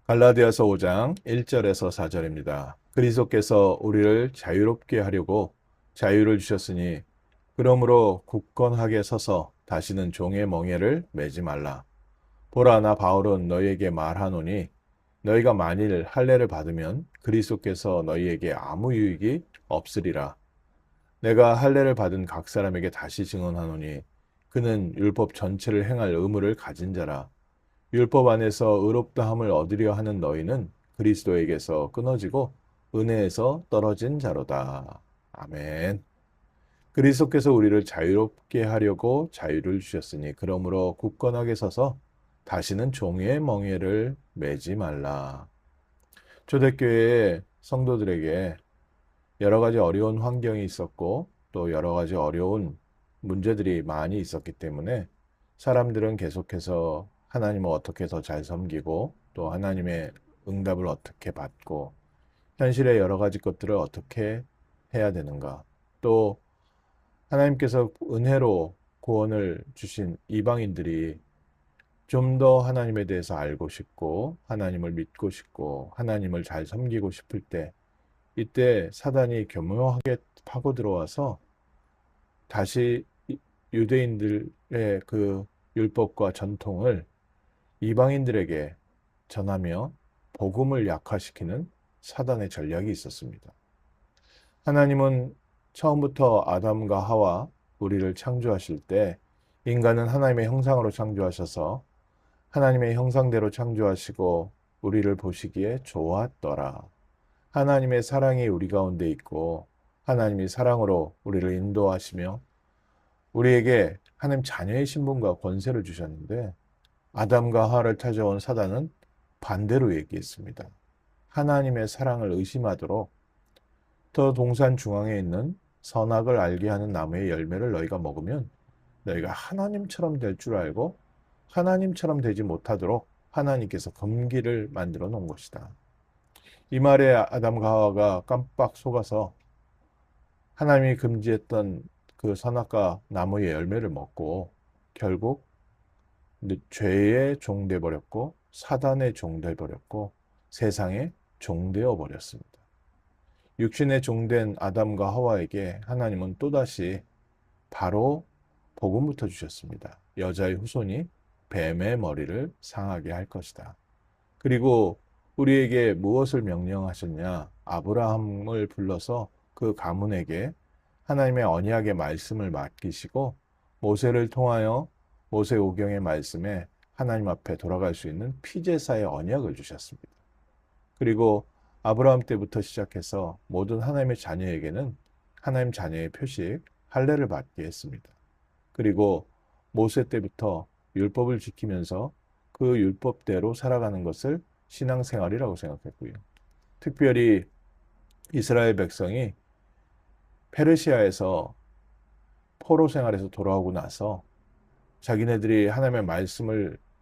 갈라디아서 5장 1절에서 4절입니다. 그리스도께서 우리를 자유롭게 하려고 자유를 주셨으니 그러므로 굳건하게 서서 다시는 종의 멍에를 매지 말라. 보라, 나 바울은 너희에게 말하노니 너희가 만일 할례를 받으면 그리스도께서 너희에게 아무 유익이 없으리라. 내가 할례를 받은 각 사람에게 다시 증언하노니 그는 율법 전체를 행할 의무를 가진 자라. 율법 안에서 의롭다함을 얻으려 하는 너희는 그리스도에게서 끊어지고 은혜에서 떨어진 자로다. 아멘. 그리스도께서 우리를 자유롭게 하려고 자유를 주셨으니 그러므로 굳건하게 서서 다시는 종의 멍에를 매지 말라. 초대교회의 성도들에게 여러 가지 어려운 환경이 있었고 또 여러 가지 어려운 문제들이 많이 있었기 때문에 사람들은 계속해서 하나님을 어떻게 더 잘 섬기고 또 하나님의 응답을 어떻게 받고 현실의 여러 가지 것들을 어떻게 해야 되는가, 또 하나님께서 은혜로 구원을 주신 이방인들이 좀 더 하나님에 대해서 알고 싶고 하나님을 믿고 싶고 하나님을 잘 섬기고 싶을 때, 이때 사단이 교묘하게 파고 들어와서 다시 유대인들의 그 율법과 전통을 이방인들에게 전하며 복음을 약화시키는 사단의 전략이 있었습니다. 하나님은 처음부터 아담과 하와 우리를 창조하실 때 인간은 하나님의 형상으로 창조하셔서 하나님의 형상대로 창조하시고 우리를 보시기에 좋았더라. 하나님의 사랑이 우리 가운데 있고 하나님이 사랑으로 우리를 인도하시며 우리에게 하나님 자녀의 신분과 권세를 주셨는데, 아담과 하와를 찾아온 사단은 반대로 얘기했습니다. 하나님의 사랑을 의심하도록 더 동산 중앙에 있는 선악을 알게 하는 나무의 열매를 너희가 먹으면 너희가 하나님처럼 될 줄 알고 하나님처럼 되지 못하도록 하나님께서 금기를 만들어 놓은 것이다. 이 말에 아담과 하와가 깜빡 속아서 하나님이 금지했던 그 선악과 나무의 열매를 먹고 결국 죄의 종 돼 버렸고 사단의 종 돼 버렸고 세상의 종 되어 버렸습니다. 육신의 종된 아담과 하와에게 하나님은 또다시 바로 복음부터 주셨습니다. 여자의 후손이 뱀의 머리를 상하게 할 것이다. 그리고 우리에게 무엇을 명령하셨냐? 아브라함을 불러서 그 가문에게 하나님의 언약의 말씀을 맡기시고 모세를 통하여 모세오경의 말씀에 하나님 앞에 돌아갈 수 있는 피제사의 언약을 주셨습니다. 그리고 아브라함 때부터 시작해서 모든 하나님의 자녀에게는 하나님 자녀의 표식 할례를 받게 했습니다. 그리고 모세 때부터 율법을 지키면서 그 율법대로 살아가는 것을 신앙생활이라고 생각했고요. 특별히 이스라엘 백성이 페르시아에서 포로 생활에서 돌아오고 나서 자기네들이 하나님의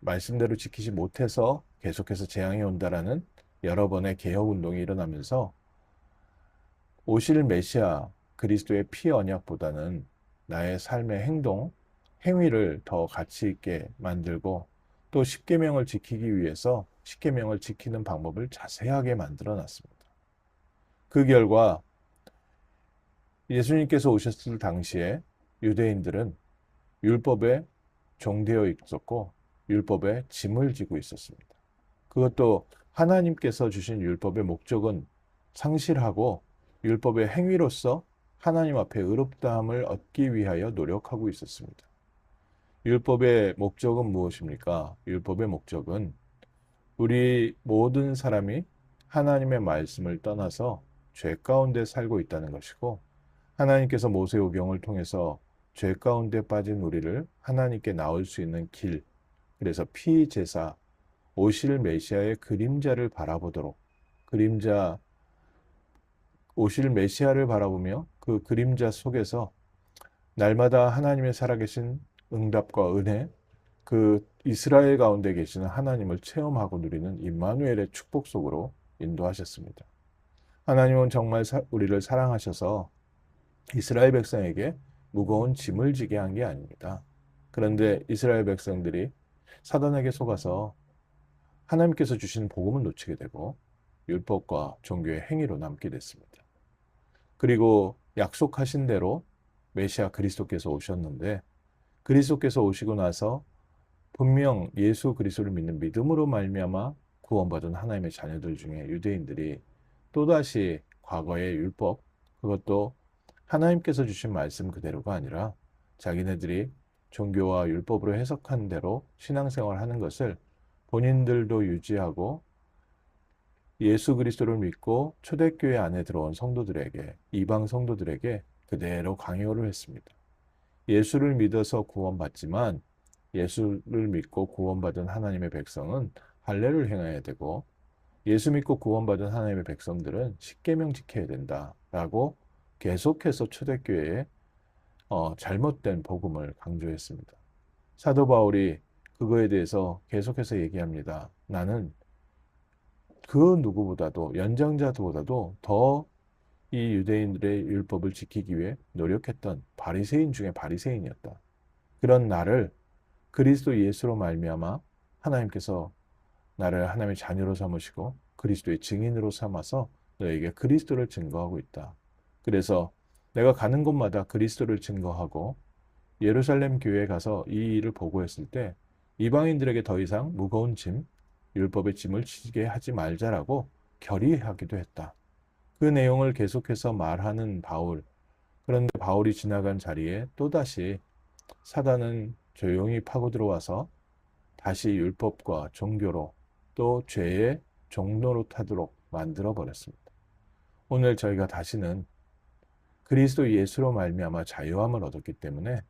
말씀대로 지키지 못해서 계속해서 재앙이 온다라는 여러 번의 개혁 운동이 일어나면서 오실 메시아 그리스도의 피 언약보다는 나의 삶의 행위를 더 가치 있게 만들고 또 십계명을 지키기 위해서 십계명을 지키는 방법을 자세하게 만들어 놨습니다. 그 결과 예수님께서 오셨을 당시에 유대인들은 율법에 종되어 있었고 율법에 짐을 지고 있었습니다. 그것도 하나님께서 주신 율법의 목적은 상실하고 율법의 행위로서 하나님 앞에 의롭다함을 얻기 위하여 노력하고 있었습니다. 율법의 목적은 무엇입니까? 율법의 목적은 우리 모든 사람이 하나님의 말씀을 떠나서 죄 가운데 살고 있다는 것이고, 하나님께서 모세오경을 통해서 죄 가운데 빠진 우리를 하나님께 나올 수 있는 길, 그래서 피제사, 오실 메시아의 그림자를 바라보도록, 오실 메시아를 바라보며 그 그림자 속에서 날마다 하나님의 살아계신 응답과 은혜, 그 이스라엘 가운데 계시는 하나님을 체험하고 누리는 임마누엘의 축복 속으로 인도하셨습니다. 하나님은 정말 우리를 사랑하셔서 이스라엘 백성에게 무거운 짐을 지게 한 게 아닙니다. 그런데 이스라엘 백성들이 사단에게 속아서 하나님께서 주신 복음을 놓치게 되고 율법과 종교의 행위로 남게 됐습니다. 그리고 약속하신 대로 메시아 그리스도께서 오셨는데 그리스도께서 오시고 나서 분명 예수 그리스도를 믿는 믿음으로 말미암아 구원받은 하나님의 자녀들 중에 유대인들이 또다시 과거의 율법, 그것도 하나님께서 주신 말씀 그대로가 아니라 자기네들이 종교와 율법으로 해석한 대로 신앙생활을 하는 것을 본인들도 유지하고 예수 그리스도를 믿고 초대교회 안에 들어온 성도들에게, 이방 성도들에게 그대로 강요를 했습니다. 예수를 믿어서 구원받지만 예수를 믿고 구원받은 하나님의 백성은 할례를 행해야 되고 예수 믿고 구원받은 하나님의 백성들은 십계명 지켜야 된다라고 계속해서 초대교회에 잘못된 복음을 강조했습니다. 사도 바울이 그거에 대해서 계속해서 얘기합니다. 나는 그 누구보다도 연장자보다도 더 이 유대인들의 율법을 지키기 위해 노력했던 바리새인 중에 바리새인이었다. 그런 나를 그리스도 예수로 말미암아 하나님께서 나를 하나님의 자녀로 삼으시고 그리스도의 증인으로 삼아서 너에게 그리스도를 증거하고 있다. 그래서 내가 가는 곳마다 그리스도를 증거하고 예루살렘 교회에 가서 이 일을 보고했을 때 이방인들에게 더 이상 무거운 짐, 율법의 짐을 지게 하지 말자라고 결의하기도 했다. 그 내용을 계속해서 말하는 바울. 그런데 바울이 지나간 자리에 또다시 사단은 조용히 파고 들어와서 다시 율법과 종교로 또 죄의 종로로 타도록 만들어 버렸습니다. 오늘 저희가 다시는 그리스도 예수로 말미암아 자유함을 얻었기 때문에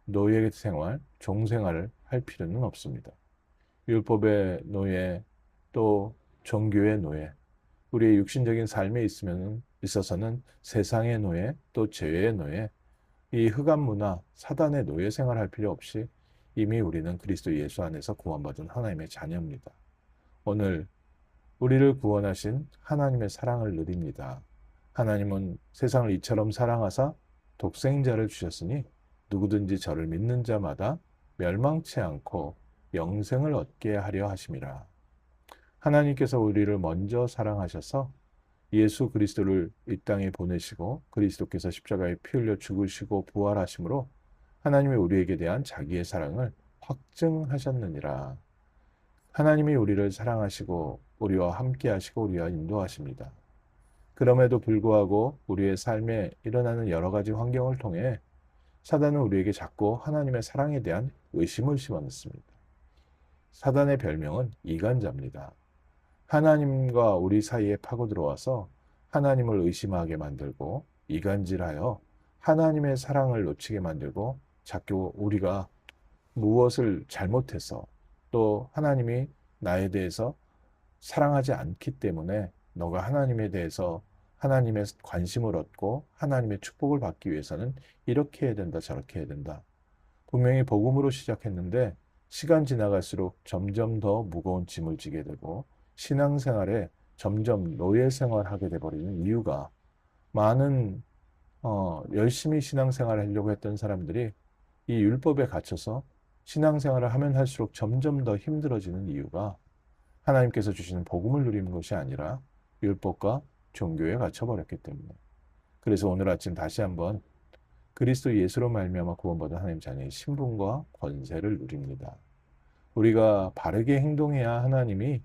노예 생활, 종 생활을 할 필요는 없습니다. 율법의 노예, 또 종교의 노예, 우리의 육신적인 삶에 있어서는 세상의 노예, 또 죄의 노예, 이 흑암 문화, 사단의 노예 생활할 필요 없이 이미 우리는 그리스도 예수 안에서 구원받은 하나님의 자녀입니다. 오늘 우리를 구원하신 하나님의 사랑을 누립니다. 하나님은 세상을 이처럼 사랑하사 독생자를 주셨으니 누구든지 저를 믿는 자마다 멸망치 않고 영생을 얻게 하려 하심이라. 하나님께서 우리를 먼저 사랑하셔서 예수 그리스도를 이 땅에 보내시고 그리스도께서 십자가에 피 흘려 죽으시고 부활하심으로 하나님이 우리에게 대한 자기의 사랑을 확증하셨느니라. 하나님이 우리를 사랑하시고 우리와 함께 하시고 우리와 인도하십니다. 그럼에도 불구하고 우리의 삶에 일어나는 여러 가지 환경을 통해 사단은 우리에게 자꾸 하나님의 사랑에 대한 의심을 심어넣습니다. 사단의 별명은 이간자입니다. 하나님과 우리 사이에 파고 들어와서 하나님을 의심하게 만들고 이간질하여 하나님의 사랑을 놓치게 만들고 자꾸 우리가 무엇을 잘못해서 또 하나님이 나에 대해서 사랑하지 않기 때문에 너가 하나님에 대해서 하나님의 관심을 얻고 하나님의 축복을 받기 위해서는 이렇게 해야 된다, 저렇게 해야 된다. 분명히 복음으로 시작했는데 시간 지나갈수록 점점 더 무거운 짐을 지게 되고 신앙생활에 점점 노예 생활하게 돼버리는 이유가 많은 열심히 신앙생활을 하려고 했던 사람들이 이 율법에 갇혀서 신앙생활을 하면 할수록 점점 더 힘들어지는 이유가 하나님께서 주시는 복음을 누리는 것이 아니라 율법과 종교에 갇혀버렸기 때문에. 그래서 오늘 아침 다시 한번 그리스도 예수로 말미암아 구원받은 하나님 자녀의 신분과 권세를 누립니다. 우리가 바르게 행동해야 하나님이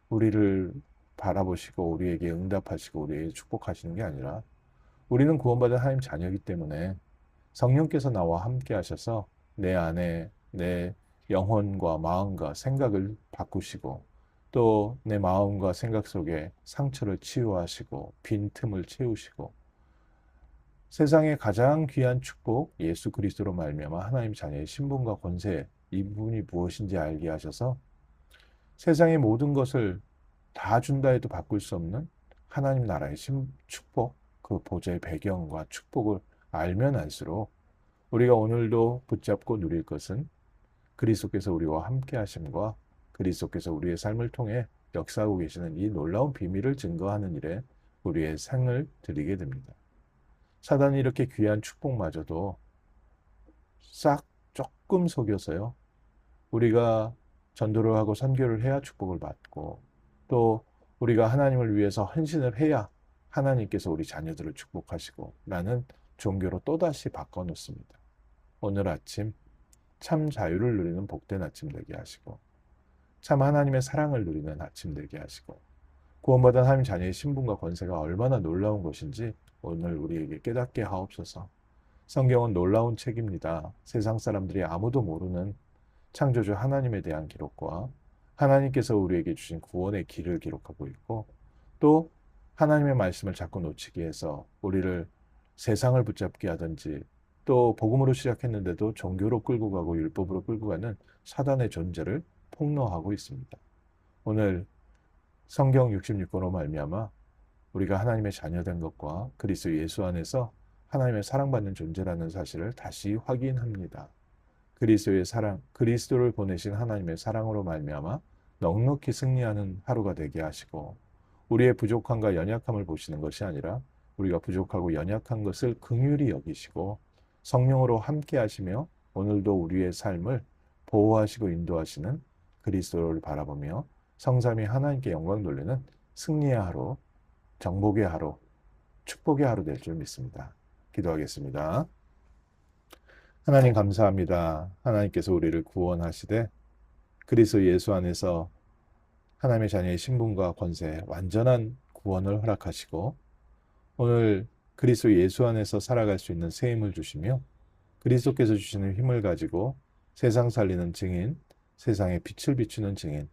우리를 바라보시고 우리에게 응답하시고 우리에게 축복하시는 게 아니라 우리는 구원받은 하나님 자녀이기 때문에 성령께서 나와 함께 하셔서 내 안에 내 영혼과 마음과 생각을 바꾸시고 또 내 마음과 생각 속에 상처를 치유하시고 빈틈을 채우시고 세상의 가장 귀한 축복 예수 그리스도로 말미암아 하나님 자녀의 신분과 권세 이분이 무엇인지 알게 하셔서 세상의 모든 것을 다 준다 해도 바꿀 수 없는 하나님 나라의 축복 그 보좌의 배경과 축복을 알면 알수록 우리가 오늘도 붙잡고 누릴 것은 그리스도께서 우리와 함께 하심과 그리스도께서 우리의 삶을 통해 역사하고 계시는 이 놀라운 비밀을 증거하는 일에 우리의 생을 드리게 됩니다. 사단이 이렇게 귀한 축복마저도 싹 조금 속여서요. 우리가 전도를 하고 선교를 해야 축복을 받고, 또 우리가 하나님을 위해서 헌신을 해야 하나님께서 우리 자녀들을 축복하시고 라는 종교로 또다시 바꿔놓습니다. 오늘 아침 참 자유를 누리는 복된 아침 되게 하시고, 참 하나님의 사랑을 누리는 아침 되게 하시고, 구원받은 하나님 자녀의 신분과 권세가 얼마나 놀라운 것인지 오늘 우리에게 깨닫게 하옵소서. 성경은 놀라운 책입니다. 세상 사람들이 아무도 모르는 창조주 하나님에 대한 기록과 하나님께서 우리에게 주신 구원의 길을 기록하고 있고, 또 하나님의 말씀을 자꾸 놓치게 해서 우리를 세상을 붙잡게 하든지, 또 복음으로 시작했는데도 종교로 끌고 가고 율법으로 끌고 가는 사단의 존재를 폭로하고 있습니다. 오늘 성경 66권으로 말미암아 우리가 하나님의 자녀된 것과 그리스도 예수 안에서 하나님의 사랑받는 존재라는 사실을 다시 확인합니다. 그리스도의 사랑, 그리스도를 보내신 하나님의 사랑으로 말미암아 넉넉히 승리하는 하루가 되게 하시고, 우리의 부족함과 연약함을 보시는 것이 아니라 우리가 부족하고 연약한 것을 긍휼히 여기시고 성령으로 함께 하시며 오늘도 우리의 삶을 보호하시고 인도하시는 그리스도를 바라보며 성삼위 하나님께 영광 돌리는 승리의 하루, 정복의 하루, 축복의 하루 될 줄 믿습니다. 기도하겠습니다. 하나님 감사합니다. 하나님께서 우리를 구원하시되 그리스도 예수 안에서 하나님의 자녀의 신분과 권세, 완전한 구원을 허락하시고 오늘 그리스도 예수 안에서 살아갈 수 있는 새 힘을 주시며 그리스도께서 주시는 힘을 가지고 세상 살리는 증인, 세상에 빛을 비추는 증인,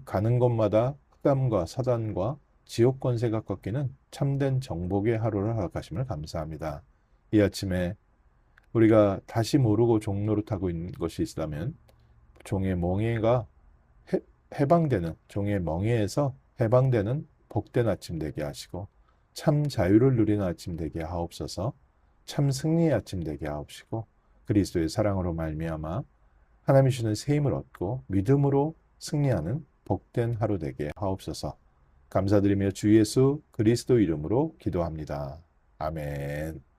가는 곳마다 흑암과 사단과 지옥 권세가 꺾이는 참된 정복의 하루를 허락하심을 감사합니다. 이 아침에 우리가 다시 모르고 종노릇하고 있는 것이 있다면 종의 멍에가 해방되는, 종의 멍에에서 해방되는 복된 아침 되게 하시고 참 자유를 누리는 아침 되게 하옵소서. 참 승리의 아침 되게 하옵시고 그리스도의 사랑으로 말미암아 하나님이 주는 새 힘을 얻고 믿음으로 승리하는 복된 하루 되게 하옵소서. 감사드리며 주 예수 그리스도 이름으로 기도합니다. 아멘.